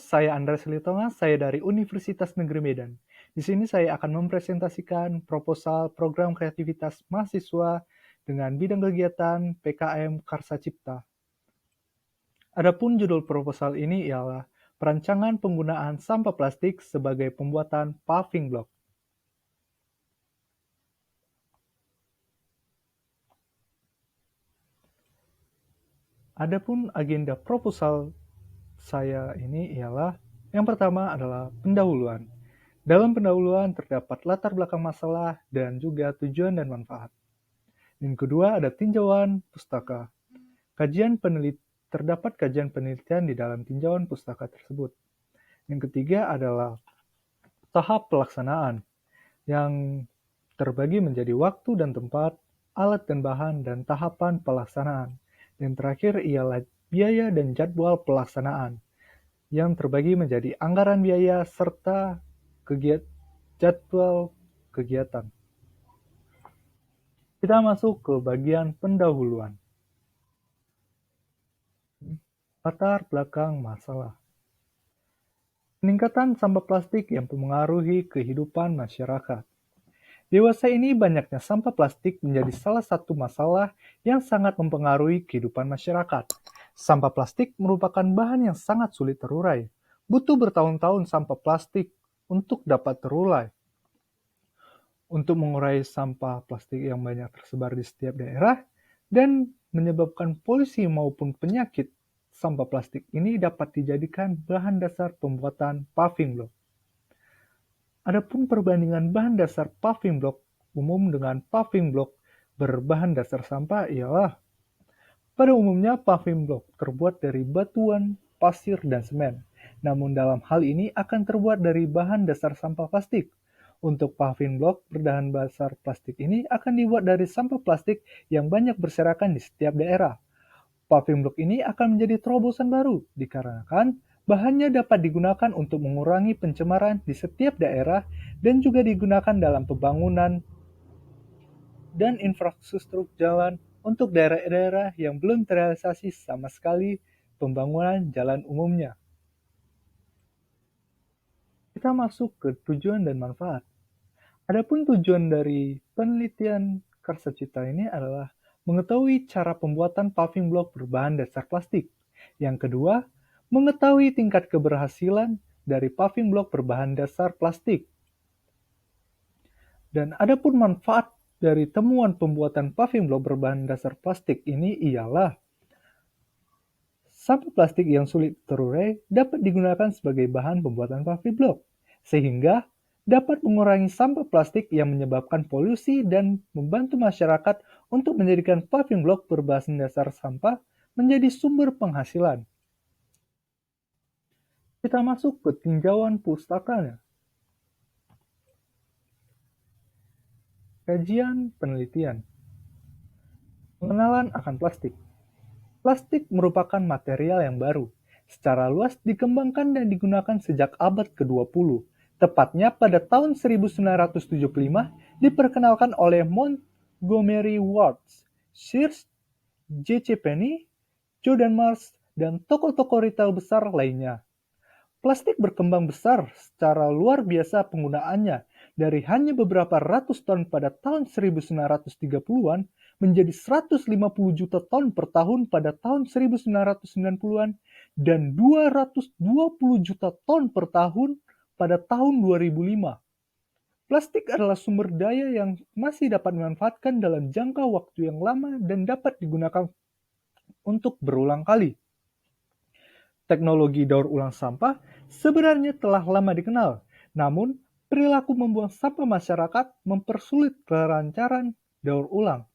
saya Andreas Litonga, saya dari Universitas Negeri Medan. Di sini saya akan mempresentasikan proposal program kreativitas mahasiswa dengan bidang kegiatan PKM Karsa Cipta. Adapun judul proposal ini ialah Perancangan Penggunaan Sampah Plastik sebagai Pembuatan Paving Block. Adapun agenda proposal saya ini ialah yang pertama adalah pendahuluan. Dalam pendahuluan terdapat latar belakang masalah dan juga tujuan dan manfaat. Yang kedua ada tinjauan pustaka. Terdapat kajian penelitian di dalam tinjauan pustaka tersebut. Yang ketiga adalah tahap pelaksanaan yang terbagi menjadi waktu dan tempat, alat dan bahan, dan tahapan pelaksanaan. Dan terakhir ialah biaya dan jadwal pelaksanaan yang terbagi menjadi anggaran biaya serta jadwal kegiatan. Kita masuk ke bagian pendahuluan. Latar belakang masalah. Peningkatan sampah plastik yang mempengaruhi kehidupan masyarakat. Dewasa ini banyaknya sampah plastik menjadi salah satu masalah yang sangat mempengaruhi kehidupan masyarakat. Sampah plastik merupakan bahan yang sangat sulit terurai. Butuh bertahun-tahun sampah plastik untuk dapat terurai. Untuk mengurai sampah plastik yang banyak tersebar di setiap daerah dan menyebabkan polusi maupun penyakit, sampah plastik ini dapat dijadikan bahan dasar pembuatan paving block. Adapun perbandingan bahan dasar paving block umum dengan paving block berbahan dasar sampah ialah pada umumnya paving block terbuat dari batuan, pasir, dan semen. Namun dalam hal ini akan terbuat dari bahan dasar sampah plastik. Untuk paving block berbahan dasar plastik ini akan dibuat dari sampah plastik yang banyak berserakan di setiap daerah. Paving block ini akan menjadi terobosan baru dikarenakan bahannya dapat digunakan untuk mengurangi pencemaran di setiap daerah dan juga digunakan dalam pembangunan dan infrastruktur jalan untuk daerah-daerah yang belum terrealisasi sama sekali pembangunan jalan umumnya. Kita masuk ke tujuan dan manfaat. Adapun tujuan dari penelitian Karsa Cipta ini adalah mengetahui cara pembuatan paving block berbahan dasar plastik. Yang kedua, mengetahui tingkat keberhasilan dari paving block berbahan dasar plastik. Dan adapun manfaat dari temuan pembuatan paving block berbahan dasar plastik ini ialah sampah plastik yang sulit terurai dapat digunakan sebagai bahan pembuatan paving block, sehingga dapat mengurangi sampah plastik yang menyebabkan polusi dan membantu masyarakat untuk menjadikan paving block berbahan dasar sampah menjadi sumber penghasilan. Kita masuk ke tinjauan pustakanya. Kajian penelitian. Pengenalan akan plastik. Plastik merupakan material yang baru, secara luas dikembangkan dan digunakan sejak abad ke-20. Tepatnya pada tahun 1975 diperkenalkan oleh Montgomery Ward, Sears, J.C. Penney, Jordan Mars, dan toko-toko retail besar lainnya. Plastik berkembang besar secara luar biasa penggunaannya dari hanya beberapa ratus ton pada tahun 1930-an menjadi 150 juta ton per tahun pada tahun 1990-an dan 220 juta ton per tahun pada tahun 2005. Plastik adalah sumber daya yang masih dapat dimanfaatkan dalam jangka waktu yang lama dan dapat digunakan untuk berulang kali. Teknologi daur ulang sampah sebenarnya telah lama dikenal, namun perilaku membuang sampah masyarakat mempersulit kelancaran daur ulang.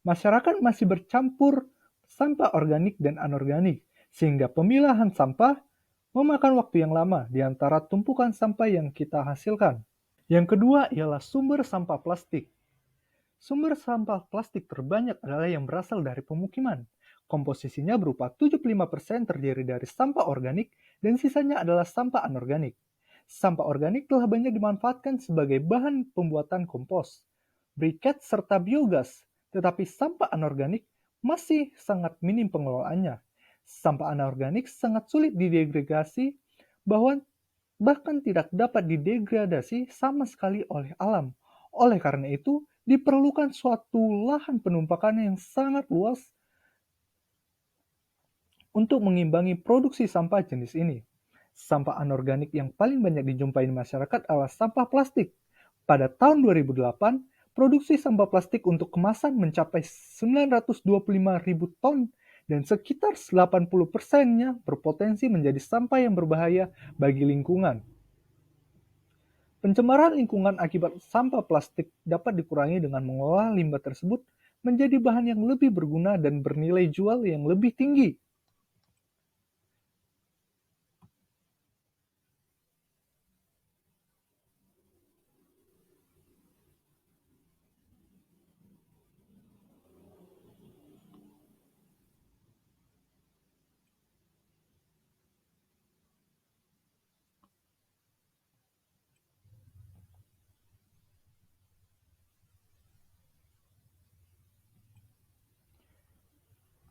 Masyarakat masih bercampur sampah organik dan anorganik, sehingga pemilahan sampah memakan waktu yang lama di antara tumpukan sampah yang kita hasilkan. Yang kedua ialah sumber sampah plastik. Sumber sampah plastik terbanyak adalah yang berasal dari pemukiman. Komposisinya berupa 75% terdiri dari sampah organik dan sisanya adalah sampah anorganik. Sampah organik telah banyak dimanfaatkan sebagai bahan pembuatan kompos, briket, serta biogas, tetapi sampah anorganik masih sangat minim pengelolaannya. Sampah anorganik sangat sulit didegradasi bahwa bahkan tidak dapat didegradasi sama sekali oleh alam. Oleh karena itu, diperlukan suatu lahan penumpakan yang sangat luas untuk mengimbangi produksi sampah jenis ini. Sampah anorganik yang paling banyak dijumpai di masyarakat adalah sampah plastik. Pada tahun 2008, produksi sampah plastik untuk kemasan mencapai 925.000 ton dan sekitar 80%-nya berpotensi menjadi sampah yang berbahaya bagi lingkungan. Pencemaran lingkungan akibat sampah plastik dapat dikurangi dengan mengolah limbah tersebut menjadi bahan yang lebih berguna dan bernilai jual yang lebih tinggi.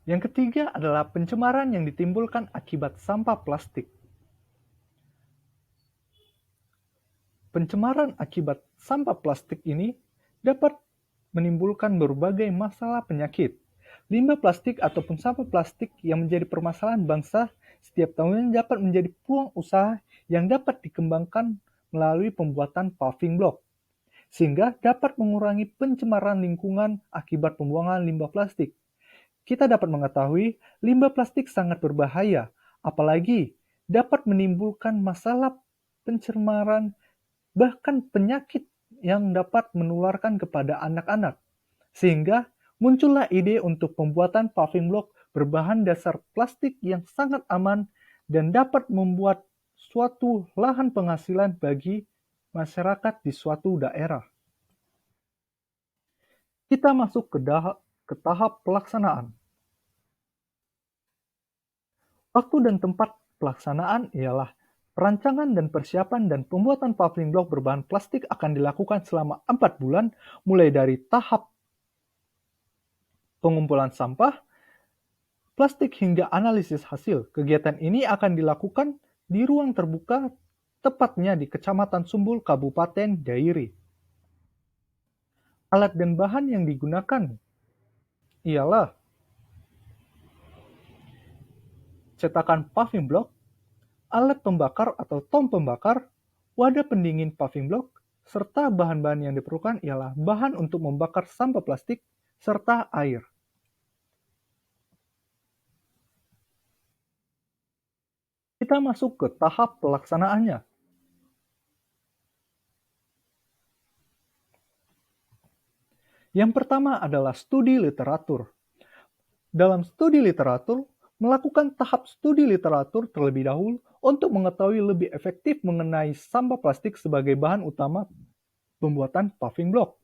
Yang ketiga adalah pencemaran yang ditimbulkan akibat sampah plastik. Pencemaran akibat sampah plastik ini dapat menimbulkan berbagai masalah penyakit. Limbah plastik ataupun sampah plastik yang menjadi permasalahan bangsa setiap tahunnya dapat menjadi peluang usaha yang dapat dikembangkan melalui pembuatan paving block, sehingga dapat mengurangi pencemaran lingkungan akibat pembuangan limbah plastik. Kita dapat mengetahui limbah plastik sangat berbahaya, apalagi dapat menimbulkan masalah pencemaran bahkan penyakit yang dapat menularkan kepada anak-anak. Sehingga muncullah ide untuk pembuatan paving block berbahan dasar plastik yang sangat aman dan dapat membuat suatu lahan penghasilan bagi masyarakat di suatu daerah. Kita masuk ke tahap pelaksanaan. Waktu dan tempat pelaksanaan ialah perancangan dan persiapan dan pembuatan paving block berbahan plastik akan dilakukan selama 4 bulan, mulai dari tahap pengumpulan sampah, plastik hingga analisis hasil. Kegiatan ini akan dilakukan di ruang terbuka, tepatnya di Kecamatan Sumbul, Kabupaten Dairi. Alat dan bahan yang digunakan ialah cetakan paving block, alat pembakar atau tom pembakar, wadah pendingin paving block, serta bahan-bahan yang diperlukan ialah bahan untuk membakar sampah plastik, serta air. Kita masuk ke tahap pelaksanaannya. Yang pertama adalah studi literatur. Dalam studi literatur, melakukan tahap studi literatur terlebih dahulu untuk mengetahui lebih efektif mengenai sampah plastik sebagai bahan utama pembuatan paving block.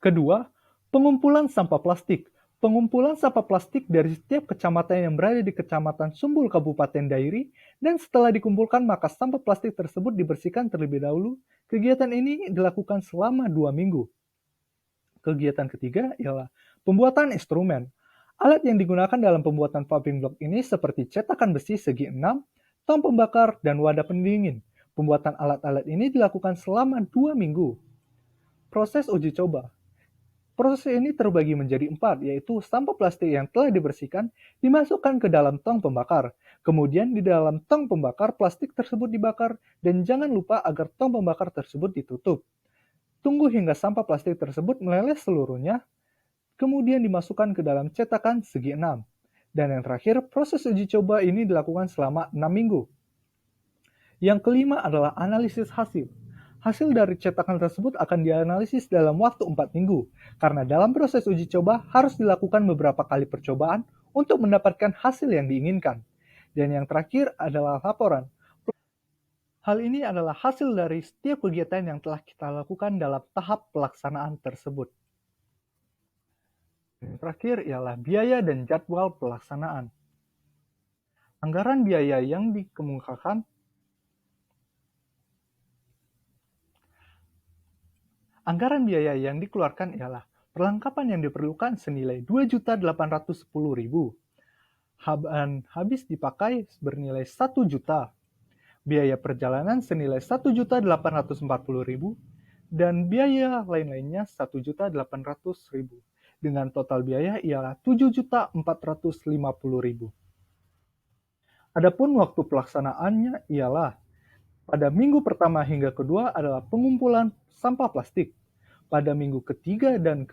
Kedua, pengumpulan sampah plastik. Pengumpulan sampah plastik dari setiap kecamatan yang berada di Kecamatan Sumbul Kabupaten Dairi, dan setelah dikumpulkan maka sampah plastik tersebut dibersihkan terlebih dahulu. Kegiatan ini dilakukan selama 2 minggu. Kegiatan ketiga ialah pembuatan instrumen. Alat yang digunakan dalam pembuatan paving block ini seperti cetakan besi segi 6, tong pembakar, dan wadah pendingin. Pembuatan alat-alat ini dilakukan selama 2 minggu. Proses uji coba. Proses ini terbagi menjadi 4, yaitu sampah plastik yang telah dibersihkan dimasukkan ke dalam tong pembakar. Kemudian di dalam tong pembakar, plastik tersebut dibakar, dan jangan lupa agar tong pembakar tersebut ditutup. Tunggu hingga sampah plastik tersebut meleleh seluruhnya, kemudian dimasukkan ke dalam cetakan segi 6. Dan yang terakhir, proses uji coba ini dilakukan selama 6 minggu. Yang kelima adalah analisis hasil. Hasil dari cetakan tersebut akan dianalisis dalam waktu 4 minggu, karena dalam proses uji coba harus dilakukan beberapa kali percobaan untuk mendapatkan hasil yang diinginkan. Dan yang terakhir adalah laporan. Hal ini adalah hasil dari setiap kegiatan yang telah kita lakukan dalam tahap pelaksanaan tersebut. Yang terakhir ialah biaya dan jadwal pelaksanaan. Anggaran biaya yang dikemukakan Anggaran biaya yang dikeluarkan ialah perlengkapan yang diperlukan senilai Rp2.810.000. Habis dipakai bernilai Rp1 juta. biaya perjalanan senilai Rp1.840.000, dan biaya lain-lainnya Rp1.800.000. Dengan total biaya ialah Rp7.450.000. Adapun waktu pelaksanaannya ialah pada minggu pertama hingga kedua adalah pengumpulan sampah plastik. Pada minggu ketiga dan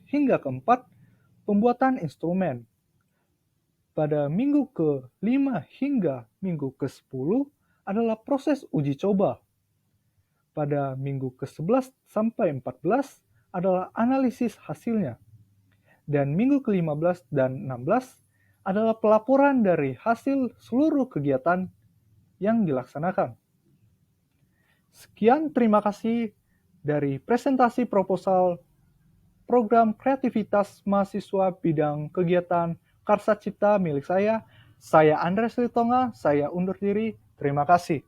hingga keempat, pembuatan instrumen. Pada minggu ke-5 hingga minggu ke-10 adalah proses uji coba. Pada minggu ke-11 sampai 14 adalah analisis hasilnya. Dan minggu ke-15 dan 16 adalah pelaporan dari hasil seluruh kegiatan yang dilaksanakan. Sekian, terima kasih dari presentasi proposal program kreativitas mahasiswa bidang kegiatan Karsa Cipta milik saya. Saya Andres Litonga, saya undur diri. Terima kasih.